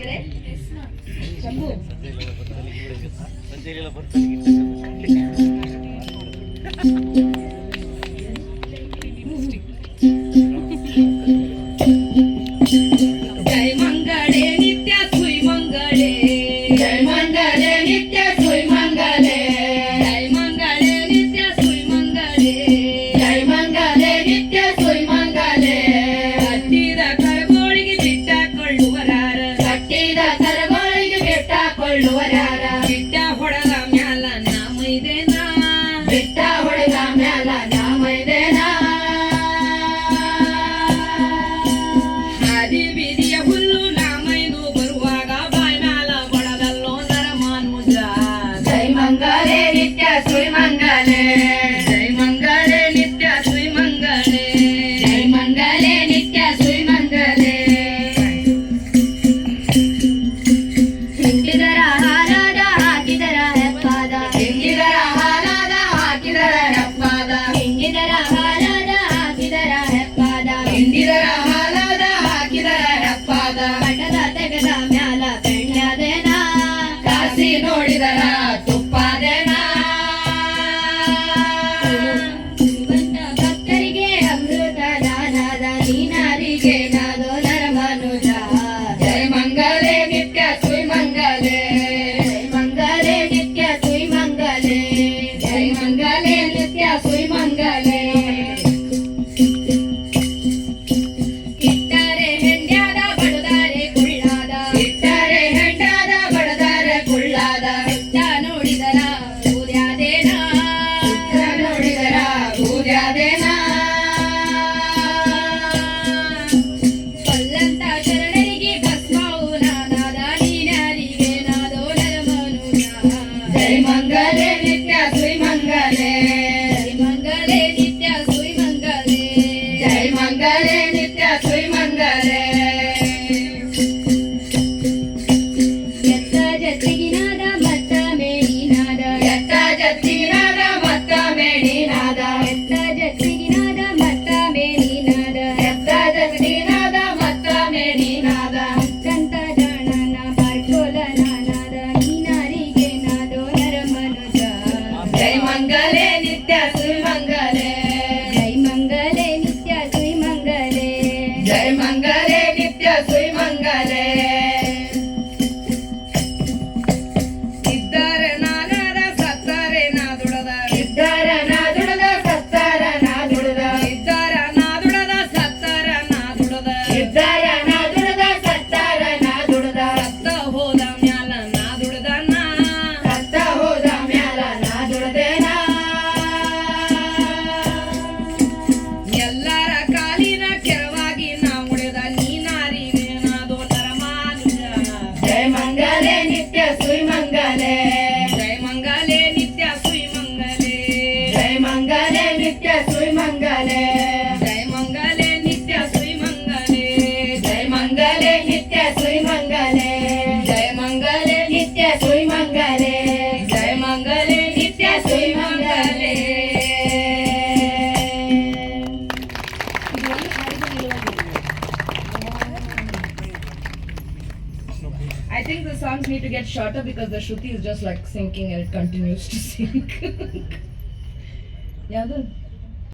ಕಡೆ ಶಂಭು ಜಯ ಮಂಗಳೇ ನಿತ್ಯ ಸುಯ್ ಮಂಗಳೇ ಜಯ ಮಂಗಳೇ ನಿತ್ಯ ಸುಯ್ ಮಂಗಳೇ ಜಯ ಮಂಗಳೇ ನಿತ್ಯ ಸುಯ್ ಮಂಗಳೇ ಜಯ ಮಂಗಳೇ ನಿತ್ಯ ಸುಯ್ ಮಂಗಳೇ ಕಟ್ಟಿದ ಕರಗೋಳಿಗೆ ಬಿಟ್ಟಕೊಳ್ಳುವರಾರ ಕಟ್ಟಿದ ಕರಗೋಳಿಗೆ ಬಿಟ್ಟಕೊಳ್ಳುವರಾರ ಬಿಟ್ಟ ಹೊಡೆದ ಮ್ಯಾಲ ನಾಮೈದೇನ ಬಿಟ್ಟ ಹೊಡೆದ ಮ್ಯಾಲ ನಾಮೈದೇನ ಹಾದಿ ಬೀದಿಯ ಹುಲ್ಲು ನಾಮೈದು ಬರುವಾಗ ಬಾಯ್ ಮ್ಯಾಲ ಬಡದಲ್ಲೋ ನರಮಾನುಜ ಜೈ ಮಂಗಳೇ ನಿತ್ಯ ಸುಯ್ ಮಂಗಳೇ ಜೈ ಮಂಗಳೇ ನಿತ್ಯ ಸುಯ್ ಮಂಗಳೇ ಜೈ ಮಂಗಳೇ ನಿತ್ಯ ಸುಯ್ ಮಂಗಳೇ ಹಿಂಗಿದರ ಹಾರಾದ ಹಾಕಿದರ ಹೆಪ್ಪಾದ ಹಿಂಗಿದರ ಹಾರಾದ ಹಾಕಿದರ ಹೆಪ್ಪಾದ ಹಿಂಗಿದರ ಹಾರಾದ ಹಾಕಿದರ ಹೆಪ್ಪಾದ ಹಿಂಗಿದರ ಹಾರಾದ ಹಾಕಿದರ ಹೆಪ್ಪಾದ ಕಟದ ತೆಗೆದ ಮ್ಯಾಲ ಬೆಣ್ಣದೇನ ಕಾಸಿ ನೋಡಿದರ ತುಪ್ಪಾದೇನ ಭಕ್ತರಿಗೆ ಅಮೃತ ದಾನದ ನೀನಾರಿಗೆ ನಾದೋ ನರಮನುಜ ಜಯ ಮಂಗಳೇ ನಿತ್ಯ ಸುಯ್ ಮಂಗಳೇ ಜಯ ಮಂಗಳೇ ನಿತ್ಯ ಸುಯ್ ಮಂಗಳೇ ಜಯ ಮಂಗಳೇ ನಿತ್ಯ ಸುಯ್ ಮಂಗಳೇ ಇಟ್ಟರೆ ಹೆಂಡ್ಯಾದ ಬಡದಾರೆ ಕುಳ್ಳಾದ ಇಟ್ಟರೆ ಹೆಂಡ್ಯಾದ ಬಡದಾರೆ ಕುಳ್ಳಾದ ಇಟ್ಟ ನೋಡಿದರ ಬೂದ್ಯಾದೇನ ಇಟ್ಟ ನೋಡಿದರ ಬೂದ್ಯಾದೇನ ಕೊಲ್ಲಂತ ಶರಣರಿಗೆ ಭಸ್ಮವು ನಾನಾದ ನೀನಾರಿಗೆ ನಾದೋ ನರಮನುಜ ಜೈ ಮಂಗಳೇ ನಿತ್ಯ ಸುಯ್ ಮಂಗಳೇ ಜೈ ಮಂಗಳೇ ನಿತ್ಯ ಸುಯ್ ಮಂಗಳೇ ಜೈ ಮಂಗಳೇ ನಿತ್ಯ ಸುಯ್ ಮಂಗಳೇ ಎತ್ತ ಜತ್ತಿಗಿನಾದ ಮತ್ತ ಮೇಡಿನಾದ ಎತ್ತ ಜತ್ತಿಗಿನಾದ ಮತ್ತ ಮೇಡಿನಾದ ಎತ್ತ ಜತ್ತಿಗಿನಾದ ಮತ್ತ ಮೇಡಿನಾದ ಎತ್ತ ಜತ್ತಿಗಿನಾದ ಮತ್ತ ಮೇಡಿನಾದ ಅತ್ಯಂತ ಜಾಣನ ಬಾರ್ಕೋಲ ನಾನಾದ ನೀನಾರಿಗೆ ನಾದೋ ನರಮನುಜ ಜೈ ಮಂಗಳೇ ನಿತ್ಯ ಸುಯ್ ಮಂಗಳೇ ಜೈ ಮಂಗಳೇ ನಿತ್ಯ ಸುಯ್ ಮಂಗಳೇ ಜೈ ಮಂಗಳೇ ನಿತ್ಯ ಸುಯ್ ಮಂಗಳೇ ಇದ್ದಾರೆ ನಾನದ ಸತ್ತಾರೆ ನಾ ದುಡದ ಇದ್ದಾರ ನಾ ದುಡದ ಸತ್ತಾರ ನಾ ದುಡದ ಇದ್ದಾರ ನಾ ದುಡದ ಸತ್ತಾರ ನಾ ದುಡದ ಇದ್ದಾರ ನಾ ದುಡದ ಸತ್ತಾರ ನಾ ದುಡದ ಸತ್ತ ಹೋದ ಮ್ಯಾಲ ನಾ ದುಡದನ ಸತ್ತ ಹೋದ ಮ್ಯಾಲ ನಾ ದುಡದೇನ ಎಲ್ಲರ ಕಾಲಿನ ಕೆರವಾಗಿ ನಾ ಉಳಿದ ನೀನಾರಿಗೆ ನಾದೋ ನರಮಾನುಜ ಜಯ ಮಂಗಳೇ ನಿತ್ಯ ಸುಯ್ ಮಂಗಳೇ ಜಯ ಮಂಗಳೇ ನಿತ್ಯ ಸುಯ್ ಮಂಗಳೇ ಜಯ ಮಂಗಳೇ ನಿತ್ಯ ಸುಯ್ ಮಂಗಳೇ ಜಯ ಮಂಗಳೇ ನಿತ್ಯ ಸುಯ್ ಮಂಗಳೇ ಜಯ ಮಂಗಳೇ ನಿತ್ಯ ಸುಯ್ ಮಂಗಳೇ ಜಯ ಮಂಗಳೇ ನಿತ್ಯ ಸುಯ್ ಮಂಗಳೇ ಜಯ ಮಂಗಳೇ ನಿತ್ಯ ಸುಯ್ ಮಂಗಳೇ I think the songs need to get shorter because the Shruti is just like sinking and it continues to sink. Yeah,